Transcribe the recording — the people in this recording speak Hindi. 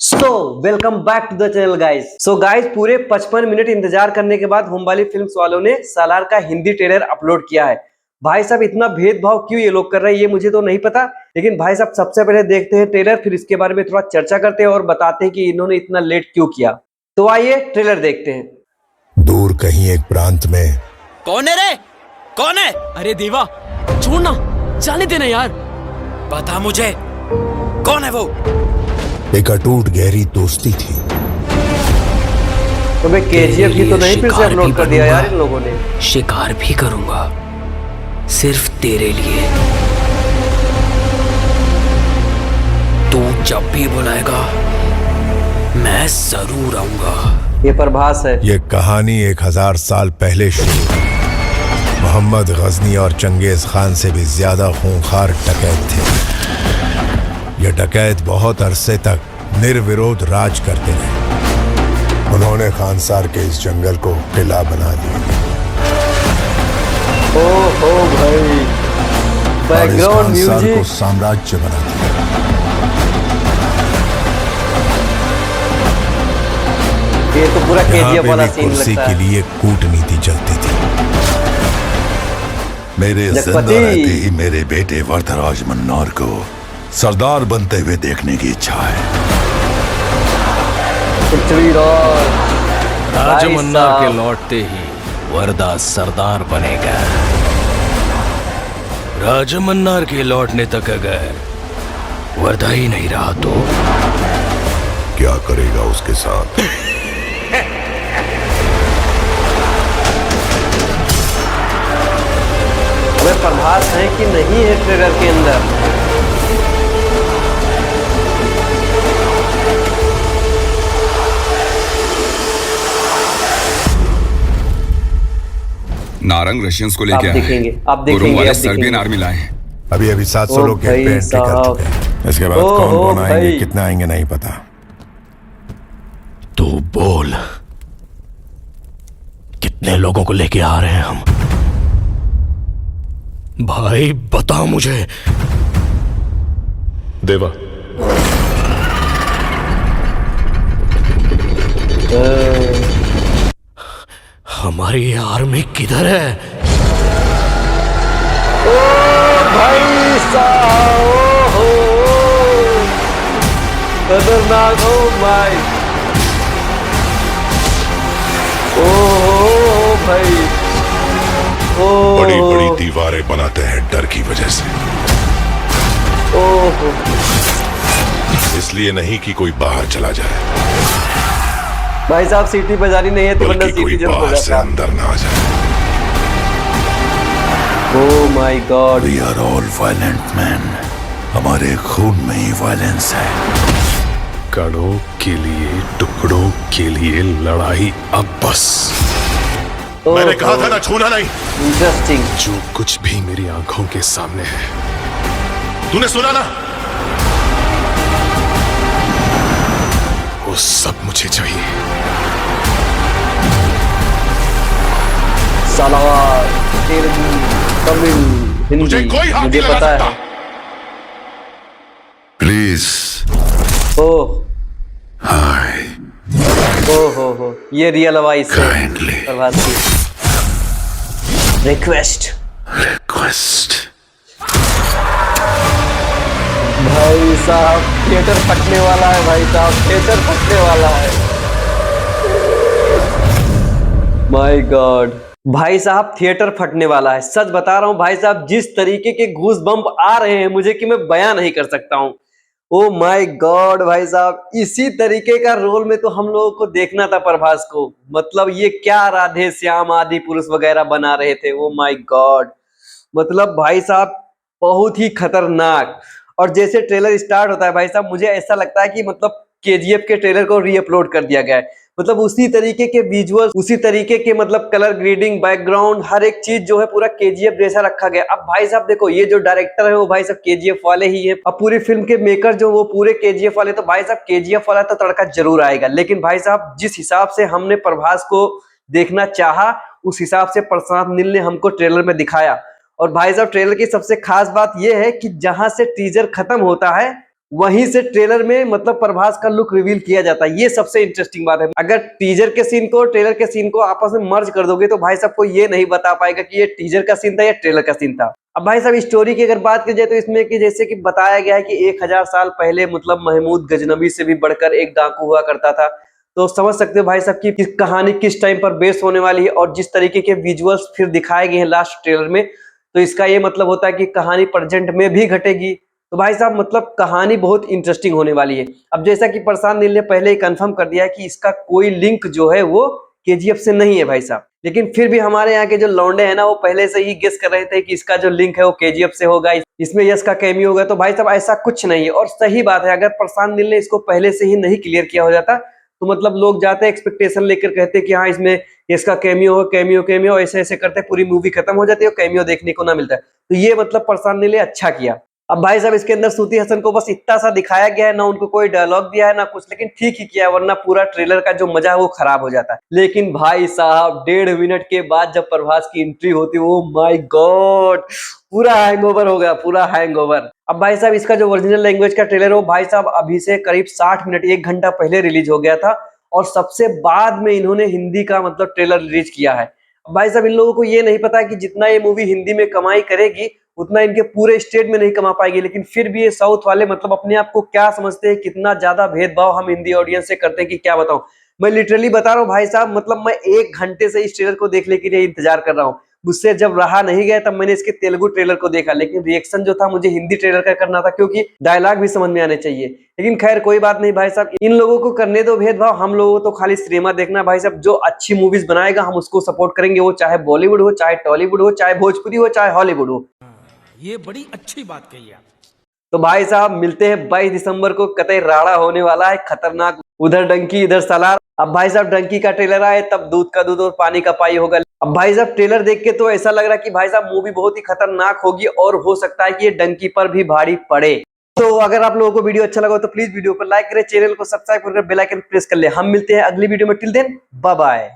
So welcome back to the channel guys. So guys, पूरे 55 मिनट इंतजार करने के बाद होमबाली फिल्म्स वालों ने सालार का हिंदी ट्रेलर अपलोड किया है। भाई साहब, इतना भेदभाव क्यों ये लोग कर रहे हैं ये मुझे तो नहीं पता, लेकिन भाई साहब सबसे पहले देखते हैं ट्रेलर, फिर इसके बारे में थोड़ा चर्चा करते हैं और बताते हैं कि इन्होंने इतना लेट क्यों किया। तो आइए ट्रेलर देखते हैं। दूर कहीं एक प्रांत में कौन है रे? कौन है? अरे देवा, छोड़ना, जाने देना यार। बता मुझे, कौन है वो? एक अटूट गहरी दोस्ती थी। तो मैं केजीएफ की तो नहीं फिर से अपलोड कर दिया यार इन लोगों ने। शिकार भी करूंगा सिर्फ तेरे लिए। तू जब भी बुलाएगा मैं जरूर आऊंगा। ये प्रभास है। ये कहानी 1000 साल पहले शुरू हुई। मोहम्मद गजनी और चंगेज खान से भी ज्यादा खूंखार डकैत थे। ये डकैत बहुत अरसे तक निर्विरोध राज करते रहे। उन्होंने खानसार के इस जंगल को किला बना दिया। ओ भाई, बैकग्राउंड म्यूजिक को साम्राज्य बना दिया। ये तो पूरा केजीएफ वाला सीन कुर्सी लगता के है। लिए कूटनीति चलती थी। मेरे जिंदा रहते ही मेरे बेटे वरदराज मन्नार को सरदार बनते हुए देखने की इच्छा है। राजमन्नार के लौटते ही वरदा सरदार बनेगा। राजमन्नार के लौटने तक अगर वरदा ही नहीं रहा तो क्या करेगा उसके साथ? अबे प्रभास है कि नहीं है ट्रेलर के अंदर? नारंग रशियंस को आप लेके आए देखेंगे, हैं। आप देखेंगे, गुरुंग वाले आप सर्बियन देखेंगे। आर्मी लाए हैं। अभी 700 लोग भाई एंट्री कर साहब। चुके हैं। इसके बाद ओ कौन कौन भाई। आएंगे, कितना आएंगे नहीं पता। तू बोल, कितने लोगों को लेके आ रहे हैं हम? भाई बता मुझे। देवा, हमारी आर्मी किधर है? ओ भाई साहब, ओ खतरनाक। ओ माय, ओ भाई, ओ बड़ी बड़ी दीवारें बनाते हैं डर की वजह से। ओ इसलिए नहीं कि कोई बाहर चला जाए, भाई साहब सीटी बजानी नहीं है तो वरना बल्कि कोई सीटी जल्द हो बाहर से जाता। अंदर ना आ जाए। Oh my God. We are all violent men. हमारे खून में ही वायलेंस है। कड़ों के लिए, टुकड़ों के लिए लड़ाई अब बस। मैंने कहा था ना, छूना नहीं। इंटरेस्टिंग। जो कुछ भी मेरी आंखों के सामने है, तूने सुना ना? वो सब मुझे चाहिए। सलावार, तेलुगु, तमिल, हिंदी, मुझे कोई हाथ मुझे नहीं लगा पता सकता। है। प्लीज ओह हाय हो, ये रियल वॉइस है काइंडली प्रभास की। रिक्वेस्ट। रिक्वेस्ट। भाई साहब थिएटर फटने वाला है, भाई साहब थिएटर फटने वाला है। माय गॉड, भाई साहब थिएटर फटने वाला है। सच बता रहा हूँ भाई साहब, जिस तरीके के घूस बम्प आ रहे हैं मुझे कि मैं बयां नहीं कर सकता हूँ। ओ माय गॉड भाई साहब, इसी तरीके का रोल में तो हम लोगों को देखना था प्रभास को। मतलब ये क्या राधे श्याम आदि पुरुष वगैरह बना रहे थे। ओ माय गॉड, मतलब भाई साहब बहुत ही खतरनाक। और जैसे ट्रेलर स्टार्ट होता है भाई साहब, मुझे ऐसा लगता है कि मतलब केजीएफ के ट्रेलर को रीअपलोड कर दिया गया है। मतलब उसी तरीके के विजुअल, उसी तरीके के मतलब कलर ग्रेडिंग, बैकग्राउंड, हर एक चीज जो है पूरा केजीएफ जैसा रखा गया। अब भाई साहब देखो, ये जो डायरेक्टर है वो भाई साहब केजीएफ वाले ही है। अब पूरी फिल्म के मेकर जो वो पूरे केजीएफ वाले, तो भाई साहब केजीएफ वाला तो तड़का जरूर आएगा। लेकिन भाई साहब जिस हिसाब से हमने प्रभास को देखना चाहा, उस हिसाब से प्रशांत नील ने हमको ट्रेलर में दिखाया। और भाई साहब ट्रेलर की सबसे खास बात यह है कि जहां से टीजर खत्म होता है वहीं से ट्रेलर में मतलब प्रभास का लुक रिवील किया जाता है। ये सबसे इंटरेस्टिंग बात है। अगर टीजर के सीन को ट्रेलर के सीन को आपस में मर्ज कर दोगे तो भाई साहब को ये नहीं बता पाएगा कि ये टीजर का सीन था या ट्रेलर का सीन था। अब भाई साहब स्टोरी की अगर बात की जाए तो इसमें कि जैसे कि बताया गया है कि 1000 साल पहले मतलब महमूद गजनबी से भी बढ़कर एक डाकू हुआ करता था। तो समझ सकते हो भाई साहब की कहानी किस टाइम पर बेस होने वाली है, और जिस तरीके के विजुअल्स फिर दिखाए गए हैं लास्ट ट्रेलर में, तो इसका ये मतलब होता है कि कहानी प्रेजेंट में भी घटेगी। तो भाई साहब मतलब कहानी बहुत इंटरेस्टिंग होने वाली है। अब जैसा कि प्रशांत नील ने पहले ही कंफर्म कर दिया है कि इसका कोई लिंक जो है वो केजीएफ से नहीं है भाई साहब, लेकिन फिर भी हमारे यहाँ के जो लौंडे हैं ना वो पहले से ही गेस कर रहे थे कि इसका जो लिंक है वो केजीएफ से होगा, इसमें यश का कैमियो होगा। तो भाई साहब ऐसा कुछ नहीं है, और सही बात है। अगर प्रशांत नील ने इसको पहले से ही नहीं क्लियर किया हो जाता तो मतलब लोग जाते एक्सपेक्टेशन लेकर कहते कि हाँ इसमें इसका कैमियो हो, कैमियो कैमियो ऐसे ऐसे करते पूरी मूवी खत्म हो जाती है और कैमियो देखने को ना मिलता है। तो ये मतलब प्रशांत नील ने अच्छा किया। अब भाई साहब इसके अंदर श्रुति हसन को बस इतना सा दिखाया गया है, ना उनको कोई डायलॉग दिया है ना कुछ, लेकिन ठीक ही किया है, वरना पूरा ट्रेलर का जो मजा है वो खराब हो जाता है। लेकिन भाई साहब 1.5 मिनट के बाद जब प्रभास की एंट्री होती है, ओ माय गॉड, पूरा हैंगओवर हो गया, पूरा हैंगओवर। अब भाई साहब इसका जो ओरिजिनल लैंग्वेज का ट्रेलर है वो भाई साहब अभी से करीब 60 मिनट 1 घंटा पहले रिलीज हो गया था, और सबसे बाद में इन्होंने हिंदी का मतलब ट्रेलर रिलीज किया है। भाई साहब इन लोगों को ये नहीं पता कि जितना ये मूवी हिंदी में कमाई करेगी उतना इनके पूरे स्टेट में नहीं कमा पाएगी, लेकिन फिर भी ये साउथ वाले मतलब अपने आप को क्या समझते हैं, कितना ज्यादा भेदभाव हम हिंदी ऑडियंस से करते हैं कि क्या बताऊं। मैं लिटरली बता रहा हूँ भाई साहब, मतलब मैं 1 घंटे से इस ट्रेलर को देखने के लिए इंतजार कर रहा हूँ। मुझसे जब रहा नहीं गया तब मैंने इसके तेलुगु ट्रेलर को देखा, लेकिन रिएक्शन जो था मुझे हिंदी ट्रेलर का करना था क्योंकि डायलॉग भी समझ में आने चाहिए। लेकिन खैर कोई बात नहीं भाई साहब, इन लोगों को करने दो भेदभाव, हम लोगों को तो खाली सिनेमा देखना भाई साहब। जो अच्छी मूवीज बनाएगा हम उसको सपोर्ट करेंगे, वो चाहे बॉलीवुड हो, चाहे टॉलीवुड हो, चाहे भोजपुरी हो, चाहे हॉलीवुड हो। ये बड़ी अच्छी बात कही आप। तो भाई साहब मिलते हैं 22 दिसंबर को, कतई राड़ा होने वाला है खतरनाक, उधर डंकी इधर सलार। अब भाई साहब डंकी का ट्रेलर आए तब दूध का दूध और पानी का पाई होगा। अब भाई साहब ट्रेलर देख के तो ऐसा लग रहा है कि भाई साहब मूवी बहुत ही खतरनाक होगी, और हो सकता है कि ये डंकी पर भी भारी पड़े। तो अगर आप लोगों को वीडियो अच्छा लगा तो प्लीज वीडियो को लाइक करें, चैनल को सब्सक्राइब करके बेल आइकन प्रेस कर ले। हम मिलते हैं अगली वीडियो में, टिल देन बाय बाय।